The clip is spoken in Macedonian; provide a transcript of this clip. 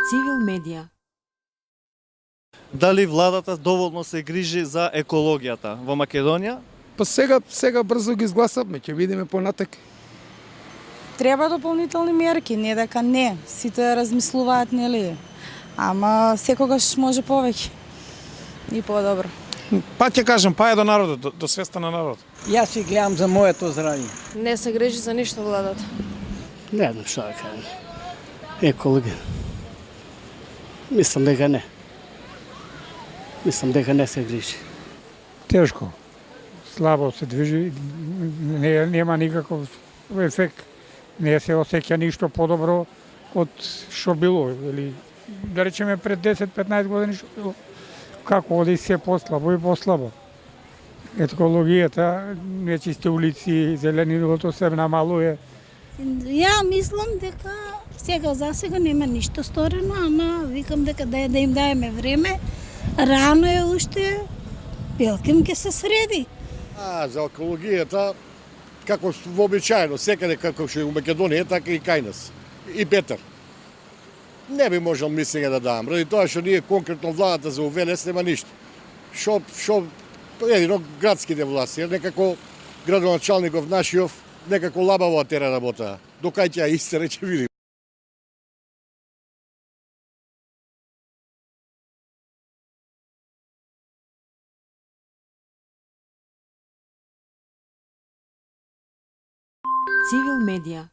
Цивил медија. Дали владата доволно се грижи за екологијата во Македонија? Па сега брзо ги изгласавме, ќе видиме понатак. Треба дополнителни мерки, не дека не, сите размислуваат, нели? Ама секогаш може повеќе и подобро. Па ќе кажам, па е до народот, до свеста на народот. Јас си гледам за моето здравје. Не се грижи за ништо владата. Не знам што да кажам. Екологија. Мислам дека не. Мислам дека не се грижи. Тешко. Слабо се движи, нема никаков ефект. Не се осеќа ништо подобро од што било. Или, да речеме пред 10-15 години што било. Како оди се послабо и послабо. Екологијата, нечисти улици, зелениното се намалуе. Ја мислам дека сега за сега нема ништо сторено, ама викам дека да им даеме време. Рано е уште, пелким ќе се среди. За екологијата, како вообичаено, секаде како што е у Македонија, така и кај нас. И Петар. Не би можел ми сега да дам, ради тоа што ние конкретно владата за УВНС нема ништо. Шо едино градските власти, некако градоначалников нашиов некако лабаво тера работа. Докај ќе ја истере, ќе видим. Цивил медија.